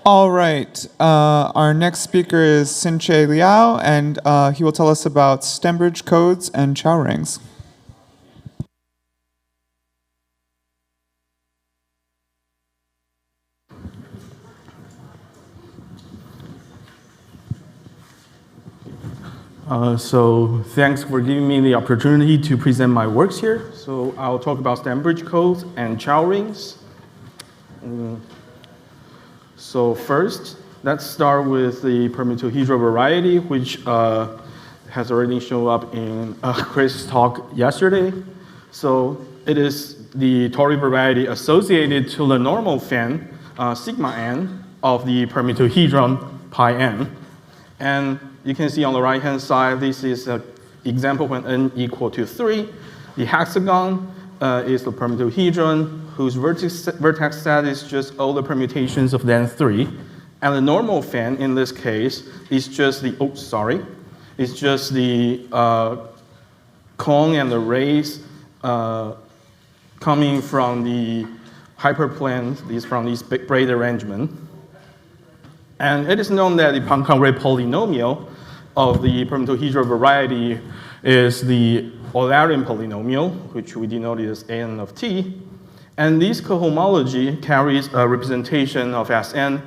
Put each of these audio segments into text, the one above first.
All right. Our next speaker is Sinche Liao, and he will tell us about Stembridge codes and Chow rings. So thanks for giving me the opportunity to present my works here. So I'll talk about Stembridge codes and Chow rings. So first, let's start with the permutohedral variety, which has already shown up in Chris' talk yesterday. So it is the toric variety associated to the normal fan, sigma n, of the permutohedron pi n. And you can see on the right-hand side, this is an example when n equal to 3. The hexagon is the permutohedron whose vertex set is just all the permutations of then 3. And the normal fan, in this case, is just the, it's just the cone and the rays coming from the hyperplane, from this braid arrangement. And it is known that the Poincare polynomial of the permutohedral variety is the Eulerian polynomial, which we denote as an of t. And this cohomology carries a representation of Sn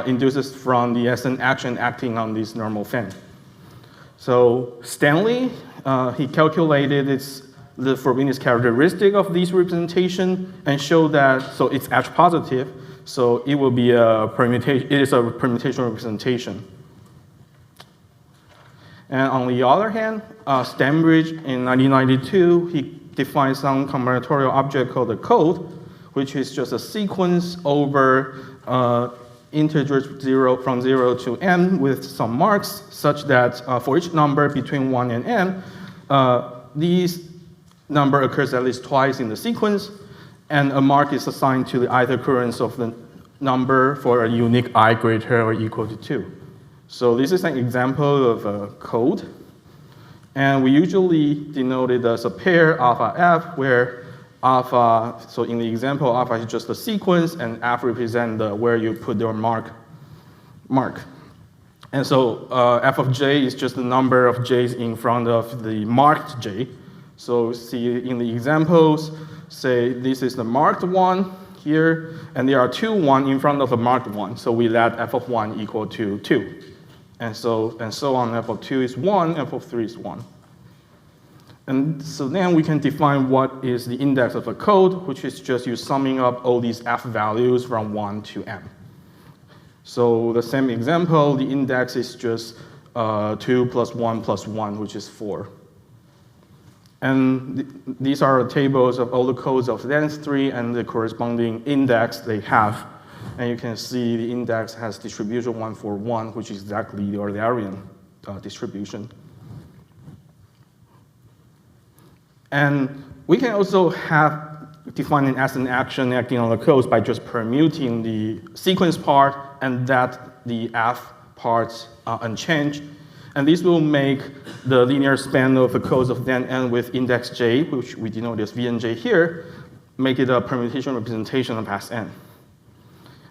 induces from the Sn action acting on this normal fan. So Stanley, he calculated the Frobenius characteristic of this representation and showed that, so it's H positive, so it will be a permutation, it is a permutation representation. And on the other hand, Stembridge in 1992, he defined some combinatorial object called a code, which is just a sequence over integers from 0 to n with some marks, such that for each number between 1 and n, this number occurs at least twice in the sequence, and a mark is assigned to the ith occurrence of the number for a unique I greater or equal to 2. So this is an example of a code. And we usually denote it as a pair alpha f, where alpha, so in the example, alpha is just a sequence, and f represents where you put your mark. And so f of j is just the number of j's in front of the marked j. So see in the examples, say this is the marked one here, and there are two 1 in front of the marked one. So we let f of 1 equal to 2. And so on, f of 2 is 1, f of 3 is 1. And so then we can define what is the index of a code, which is just you summing up all these f values from 1 to m. So the same example, the index is just 2 plus 1 plus 1, which is 4. And these are tables of all the codes of length 3 and the corresponding index they have. And you can see the index has distribution 1 for 1, which is exactly the Eulerian distribution. And we can also define an Sn action acting on the codes by just permuting the sequence part and that the f parts unchanged. And this will make the linear span of the codes of then n with index j, which we denote as vnj here, make it a permutation representation of Sn.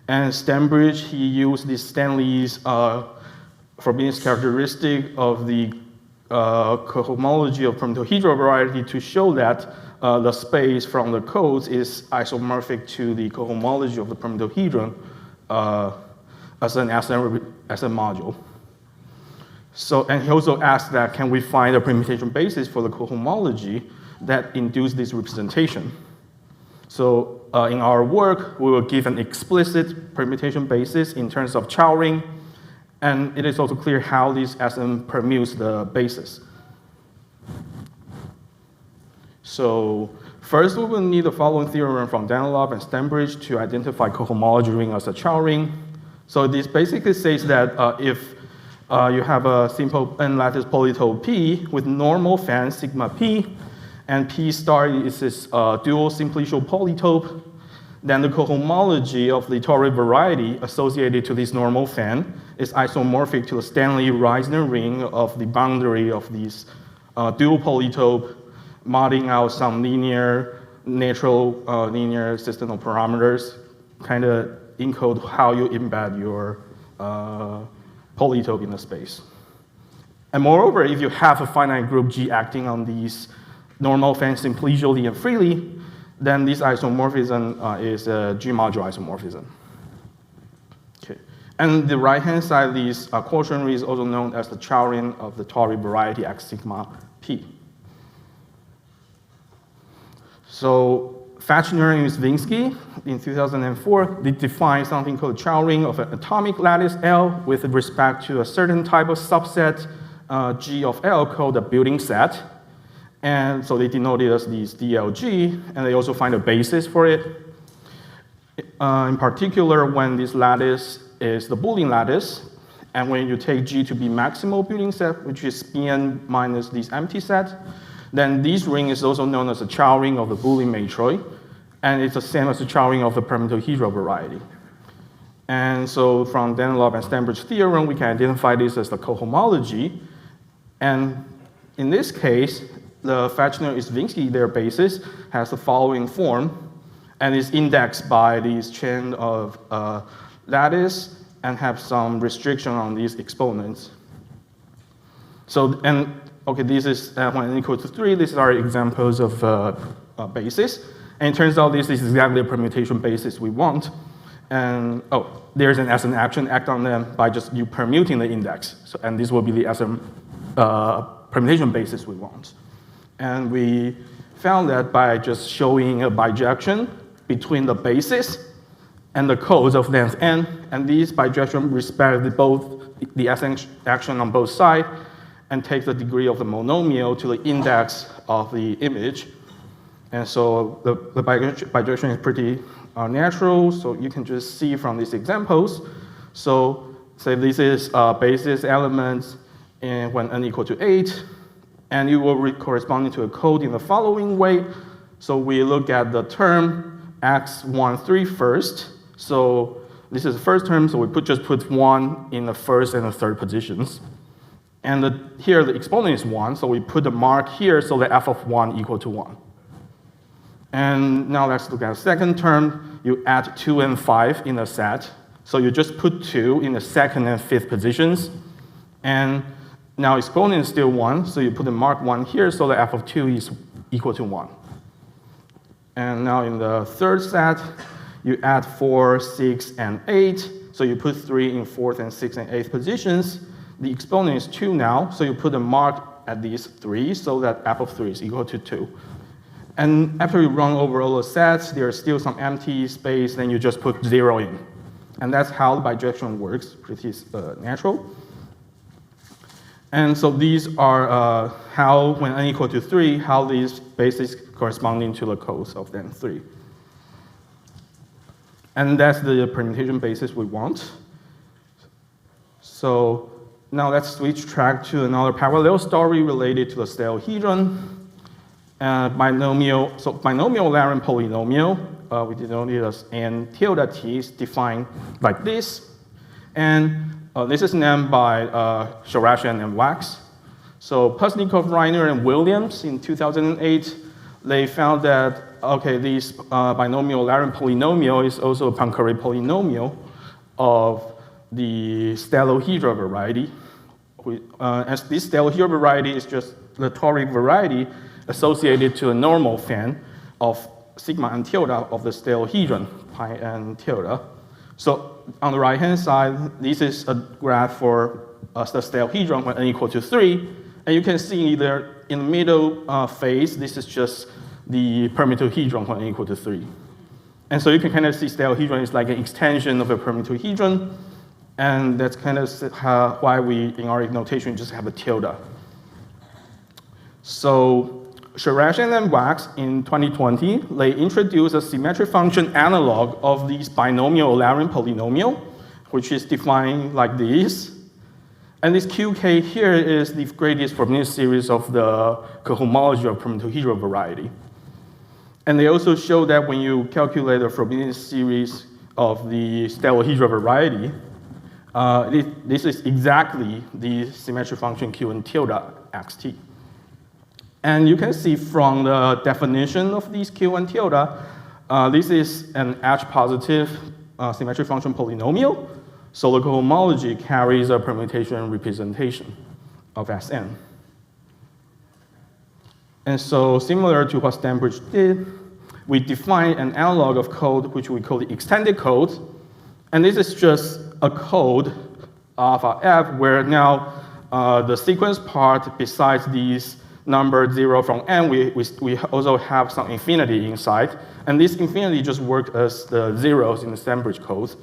And Stembridge, he used this Stanley's Frobenius characteristic of the cohomology of permutohedral variety to show that the space from the codes is isomorphic to the cohomology of the permutohedron as an Sn module. So, and he also asked that, can we find a permutation basis for the cohomology that induce this representation? So in our work, we will give an explicit permutation basis in terms of Chow ring, and it is also clear how this Sn permutes the basis. So first, we will need the following theorem from Danilov and Stembridge to identify cohomology ring as a Chow ring. So this basically says that if you have a simple n-lattice polytope P with normal fan sigma P, and P star is this dual simplicial polytope, then the cohomology of the toric variety associated to this normal fan is isomorphic to the Stanley-Reisner ring of the boundary of these dual polytope, modding out some linear, natural linear system of parameters, kind of encode how you embed your polytope in the space. And moreover, if you have a finite group G acting on these normal fans simplicially and freely, then this isomorphism is a G-module isomorphism. Okay. And the right-hand side, this quotient ring is also known as the Chow ring of the toric variety X sigma P. So Fachner and Zvinsky in 2004, they defined something called Chow ring of an atomic lattice L with respect to a certain type of subset G of L called the building set. And so they denote it as these DLG, and they also find a basis for it. In particular, when this lattice is the Boolean lattice, and when you take G to be maximal building set, which is Bn minus this empty set, then this ring is also known as the Chow ring of the Boolean matroid, and it's the same as the Chow ring of the permutohedral variety. And so from Danilov and Stembridge theorem, we can identify this as the cohomology. And in this case, the Fachner-Zvinsky, their basis, has the following form, and is indexed by this chain of lattice and have some restriction on these exponents. So, and okay, this is when n equals to 3, these are examples of basis. And it turns out this is exactly the permutation basis we want. And oh, there's an Sn action act on them by just you permuting the index. So, and this will be the Sn permutation basis we want. And we found that by just showing a bijection between the basis and the codes of length n, and these bijection respect both the Sn action on both sides and take the degree of the monomial to the index of the image. And so the bijection is pretty natural, so you can just see from these examples. So say this is basis elements when n equal to 8, and it will correspond to a code in the following way. So we look at the term x13 first. So this is the first term, so we just put 1 in the first and the third positions. And here the exponent is 1, so we put the mark here so that f of 1 equal to 1. And now let's look at the second term. You add 2 and 5 in the set. So you just put 2 in the second and fifth positions. And now exponent is still 1, so you put the mark 1 here so that f of 2 is equal to 1. And now in the third set, you add 4, 6, and 8. So you put 3 in fourth and sixth and eighth positions. The exponent is 2 now, so you put a mark at these 3 so that f of 3 is equal to 2. And after you run over all the sets, there's still some empty space, then you just put 0 in. And that's how the bijection works, pretty natural. And so these are how, when n equal to 3, how these bases corresponding to the codes of then 3. And that's the permutation basis we want. So now let's switch track to another parallel story related to the stellahedron. Binomial, so binomial Laurent polynomial, we denote it as n tilde t, is defined like this. And this is named by Sharashian and Wax. So Pusnikov, Reiner, and Williams in 2008, they found that, okay, this binomial Laurent polynomial is also a Poincare polynomial of the stellahedral variety. As this stellahedral variety is just the toric variety associated to a normal fan of sigma n tilde of the stellahedron, pi n tilde. So on the right-hand side, this is a graph for the stellahedron when n equal to 3. And you can see either in the middle phase, this is just the permutohedron when n equal to 3. And so you can kind of see stellahedron is like an extension of a permutohedron. And that's kind of why we, in our notation, just have a tilde. So Sharashian and Wax in 2020, they introduced a symmetric function analog of this binomial Laurent polynomial, which is defined like this. And this QK here is the greatest Frobenius series of the cohomology of permutohedral variety. And they also show that when you calculate the Frobenius series of the stellahedral variety, this is exactly the symmetric function Q n tilde xt. And you can see from the definition of these Q n tilde, this is an H positive symmetric function polynomial. So the cohomology carries a permutation representation of Sn. And so similar to what Stembridge did, we define an analog of code which we call the extended code. And this is just a code of our f where now the sequence part, besides these numbers 0 from n, we also have some infinity inside. And this infinity just works as the zeros in the Stembridge code.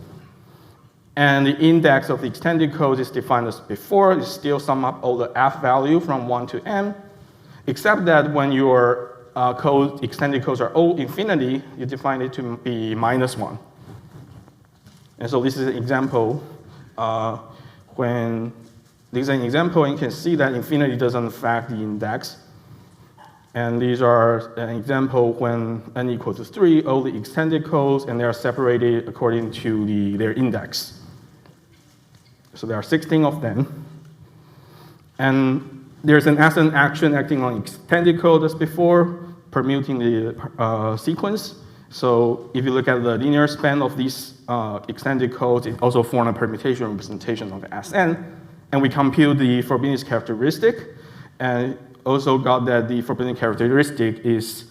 And the index of the extended code is defined as before. It still sum up all the f value from 1 to n, except that when your extended codes are all infinity, you define it to be -1. And so this is an example. When this is an example, you can see that infinity doesn't affect the index. And these are an example when n equals to 3, all the extended codes, and they are separated according to their index. So there are 16 of them. And there's an Sn action acting on extended code as before, permuting the sequence. So if you look at the linear span of these extended codes, it also forms a permutation representation of the Sn. And we compute the Frobenius characteristic, and also got that the Frobenius characteristic is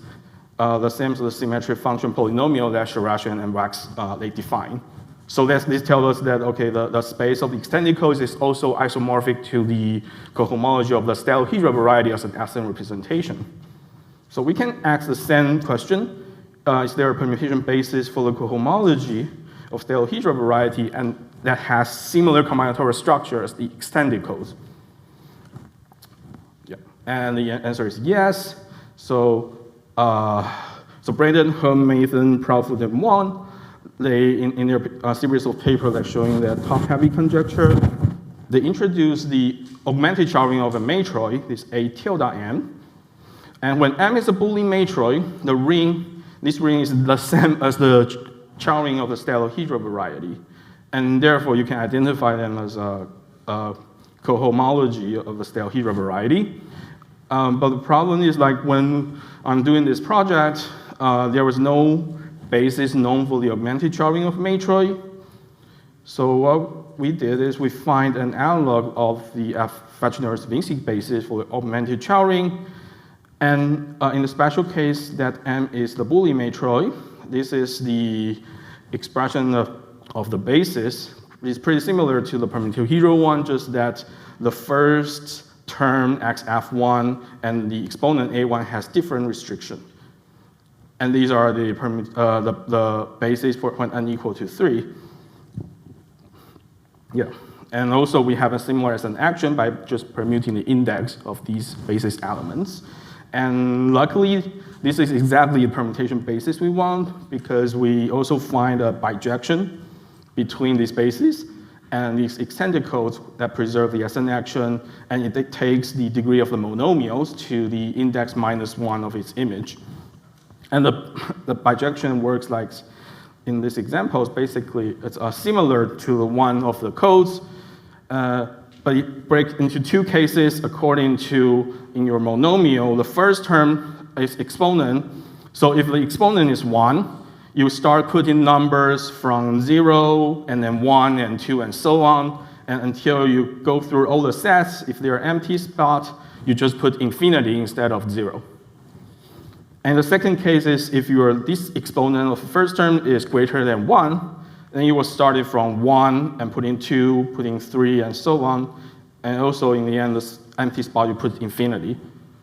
the same as the symmetric function polynomial that Sharashian and Wax they define. So this tells us that, okay, the space of the extended codes is also isomorphic to the cohomology of the stellar-hedra variety as an Sn representation. So we can ask the same question. Is there a permutation basis for the cohomology of stellar-hedra variety and that has similar combinatorial structure as the extended codes? Yeah. And the answer is yes. So, Braden, Herm, Mathan, Proudfoot, and Wong, they, in their series of papers like showing that top-heavy conjecture, they introduced the augmented Chowing of a matroid, this A tilde M. And when M is a Boolean matroid, this ring is the same as the Chowing of the stellar-hedra variety. And therefore, you can identify them as a cohomology of the stellar-hedra variety. But the problem is, like, when I'm doing this project, there was no basis known for the augmented Chowing of matroid. So what we did is we find an analog of the Fechner-Stravinsky basis for the augmented Chowing. And in the special case that M is the Boolean matroid, this is the expression of the basis. It's pretty similar to the permutation one, just that the first term xf1 and the exponent a1 has different restriction. And these are the basis for when n equal to 3. Yeah. And also we have a similar Sn action by just permuting the index of these basis elements. And luckily, this is exactly the permutation basis we want, because we also find a bijection between these bases and these extended codes that preserve the Sn action, and it takes the degree of the monomials to the index -1 of its image. And the bijection works like in this example. Basically, it's similar to the one of the codes, but it breaks into two cases according to, in your monomial, the first term is exponent. So if the exponent is 1, you start putting numbers from 0, and then 1, and 2, and so on, and until you go through all the sets. If there are empty spots, you just put infinity instead of 0. And the second case is if this exponent of the first term is greater than 1, then you will start it from 1 and put in 2, put in 3, and so on. And also in the end, this empty spot, you put infinity.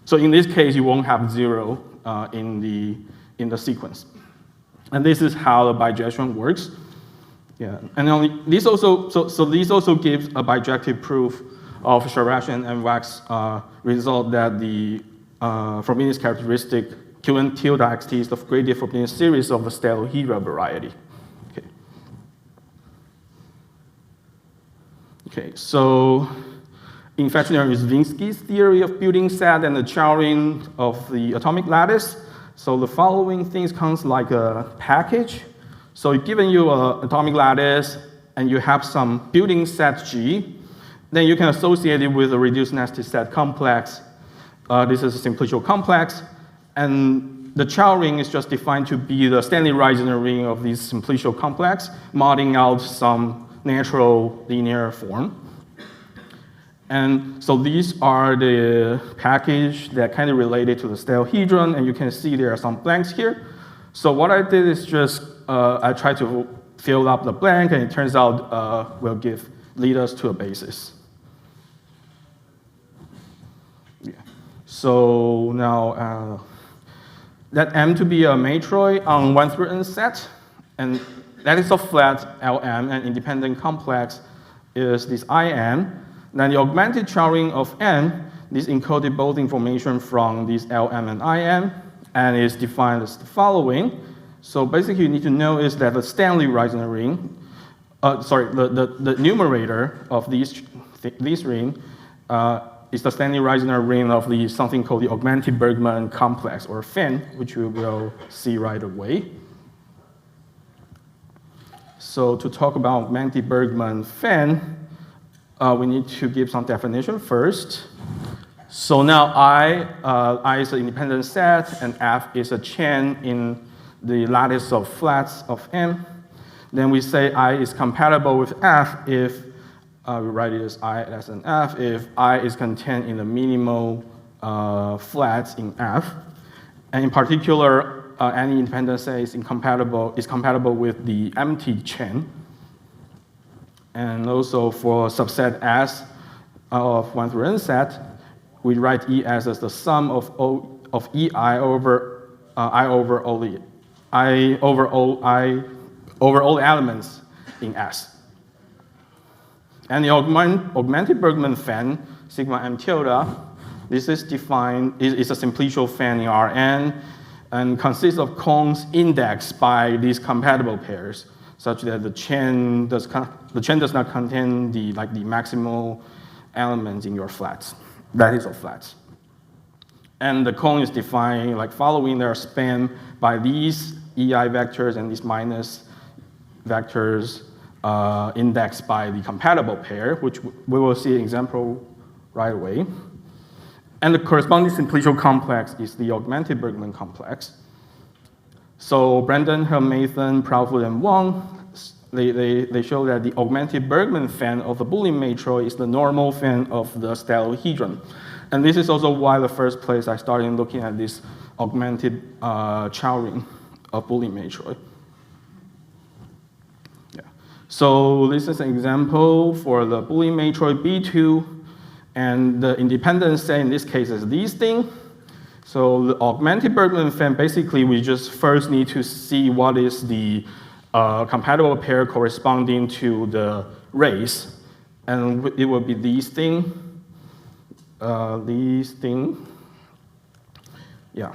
So in this case, you won't have 0 in the sequence. And this is how the bijection works. Yeah. And this also gives a bijective proof of Sharashian and Wax result that the Frobenius characteristic Qn tilde xt is the gradient Frobenius series of the stellar-hedra variety. Okay, so in Fechner-Stravinsky's theory of building set and the Chowing of the atomic lattice, so the following things comes like a package. So given you an atomic lattice and you have some building set G, then you can associate it with a reduced nested set complex. This is a simplicial complex. And the Chow ring is just defined to be the Stanley-Reisner ring of this simplicial complex, modding out some natural linear form. And so these are the package that kind of related to the stellahedron, and you can see there are some blanks here. So what I did is just, I tried to fill up the blank, and it turns out will lead us to a basis. Yeah. So now, that M to be a matroid on 1 through n set, and that is a flat Lm, and independent complex is this Im. Then the augmented Chow ring of n, this encoded both information from this Lm and Im, and is defined as the following. So basically, you need to know is that the Stanley-Reisner ring, the numerator of this ring is the Stanley-Reisner ring of something called the augmented Bergman complex, or FIN, which we will see right away. So to talk about augmented Bergman FIN, we need to give some definition first. So now I is an independent set, and F is a chain in the lattice of flats of M. Then we say I is compatible with F if we write it as I as an F if I is contained in the minimal flats in F. And in particular, any independent set is compatible with the empty chain. And also for subset S of 1 through n set, we write ES as the sum of EI over all elements in S. And the augmented Bergman fan, sigma m tilde, this is defined, is a simplicial fan in Rn, and consists of cones indexed by these compatible pairs, such that the chain does not contain the maximal elements in your flats, lattice of flats. And the cone is defined like following. They are spanned by these EI vectors and these minus vectors indexed by the compatible pair, which we will see an example right away. And the corresponding simplicial complex is the augmented Bergman complex. So Brandon, Hermathan, Proudfoot, and Wang, they show that the augmented Bergman fan of the Boolean matroid is the normal fan of the stellahedron. And this is also why the first place I started looking at this augmented Chow ring of Boolean matroid. Yeah. So this is an example for the Boolean matroid B2, and the independent set in this case is this thing. So the augmented Bergman fan, basically we just first need to see what is the compatible pair corresponding to the race, and it will be these thing, yeah.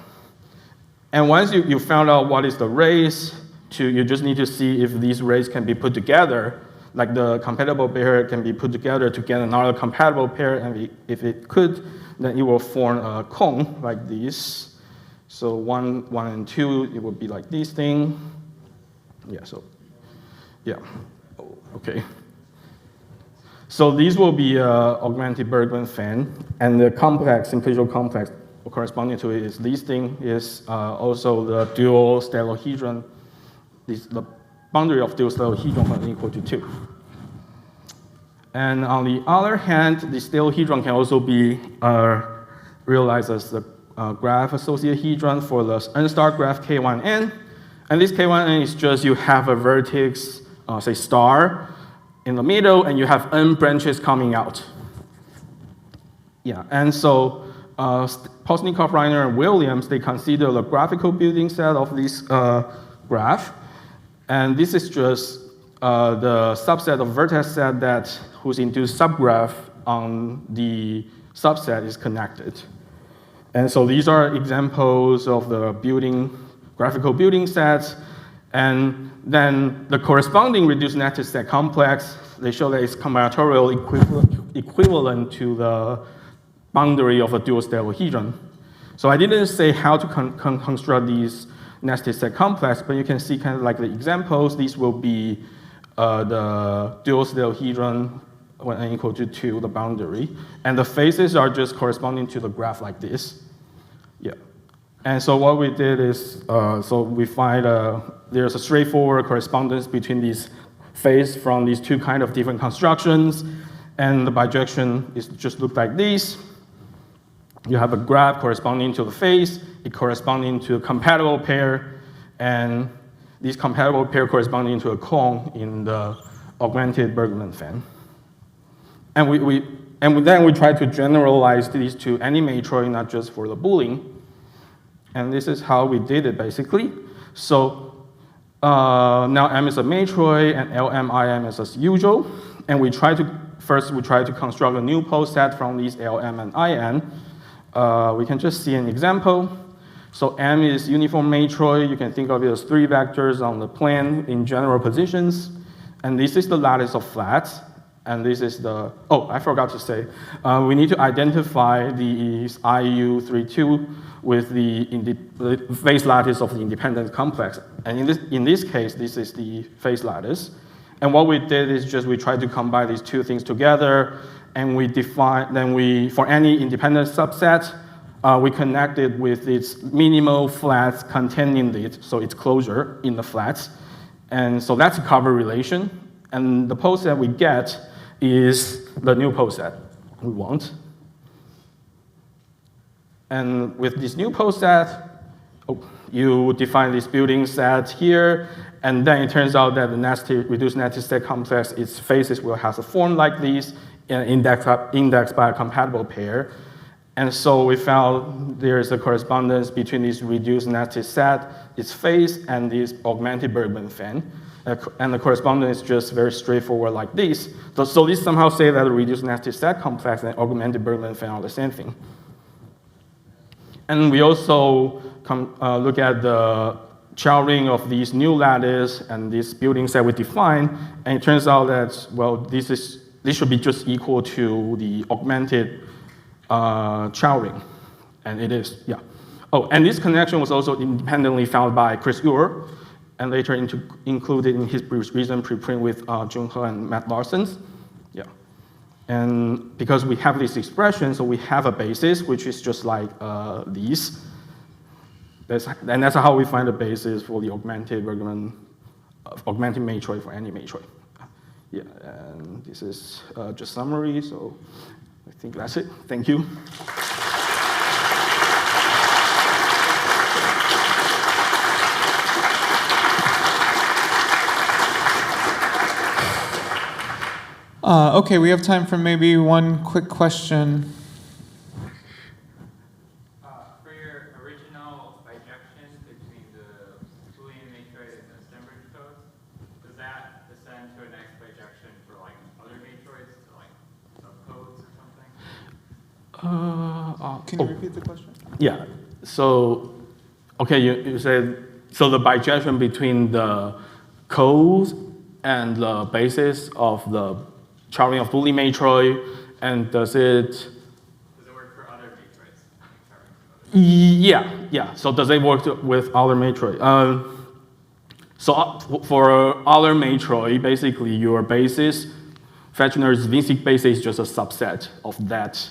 And once you found out what is the race, you just need to see if these rays can be put together, like the compatible pair can be put together to get another compatible pair, and if it could, then it will form a cone like this. So 1 and 2, it would be like this thing. Yeah, so, yeah, okay. So these will be augmented Bergman fan, and the complex, simplicial complex corresponding to it is this thing, is also the dual stellahedron, the boundary of dual stellahedron when equal to 2. And on the other hand, the stellahedron can also be realized as the graph associated hedron for the n-star graph K1n. And this K1n is just you have a vertex, say star, in the middle, and you have n branches coming out. Yeah, and so Postnikov, Reiner, and Williams, they consider the graphical building set of this graph. And this is just the subset of vertex set whose induced subgraph on the subset is connected. And so these are examples of the graphical building sets. And then the corresponding reduced lattice set complex, they show that it's combinatorial equivalent to the boundary of a dual stellahedron. So I didn't say how to construct these nested set complex, but you can see kind of like the examples. These will be the dual stellahedron when n equal to 2, the boundary. And the faces are just corresponding to the graph like this. Yeah. And so what we did is, so we find there's a straightforward correspondence between these phase from these two kind of different constructions, and the bijection is just look like this. You have a graph corresponding to the phase, it corresponding to a compatible pair, and these compatible pair corresponding to a cone in the augmented Bergman fan. And then we try to generalize these to any matroid, not just for the boolean. And this is how we did it, basically. So now M is a matroid, and LM, IM is as usual. And first we try to construct a new pose set from these LM and IN. We can just see an example. So M is uniform matroid. You can think of it as 3 vectors on the plane in general positions. And this is the lattice of flats. And this is the, oh, I forgot to say, we need to identify these IU32 with the phase lattice of the independent complex. And in this case, this is the phase lattice. And what we did is just we tried to combine these two things together, and we define, for any independent subset, we connect it with its minimal flats containing it, so its closure in the flats. And so that's a cover relation. And the pose set we get is the new pose set we want. And with this new pose set, you define this building set here, and then it turns out that the reduced nested set complex, its faces will have a form like this, indexed by a compatible pair. And so we found there is a correspondence between this reduced nested set, its face, and this augmented Bergman fan. And the correspondence is just very straightforward like this. So this somehow say that the reduced nested set complex and augmented Bergman fan are the same thing. And we also look at the Chow ring of these new lattice and this building set we define, and it turns out that, well, this should be just equal to the augmented Chow ring, and it is, yeah. Oh, and this connection was also independently found by Chris Ure, and later included in his recent preprint with Jun He and Matt Larson's. Yeah. And because we have this expression, so we have a basis, which is just like these. And that's how we find the basis for the augmented Bergman, augmented matroid for any matroid. Yeah, and this is just summary, so I think that's it. Thank you. Okay, we have time for maybe one quick question. For your original bijection between the Boolean matroid and the Stembridge codes, does that descend to a next bijection for like other matroids, to like subcodes or something? Can you repeat the question? Yeah, so, okay, you said, so the bijection between the codes and the basis of the Chow ring of Boolean matroid, and does it work for other matroids? Yeah. So does it work with other matroid? So for other matroid, basically your basis, Fechner's Vinsik basis is just a subset of that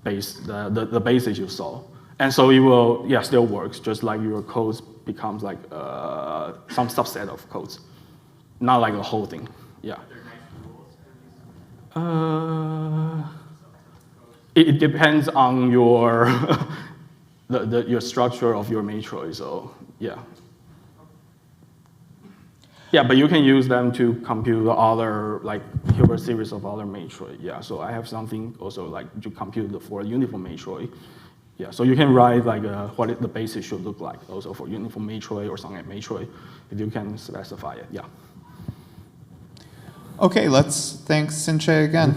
base, the basis you saw. And so it will, still works, just like your codes becomes like some subset of codes, not like a whole thing, yeah. It depends on your your structure of your matroid. So yeah. Yeah, but you can use them to compute the other like Hilbert series of other matroid. Yeah, so I have something also like to compute for a uniform matroid. Yeah, so you can write like what the basis should look like also for uniform matroid or Sonnet matroid if you can specify it. Yeah. Okay, let's thank Sinche again.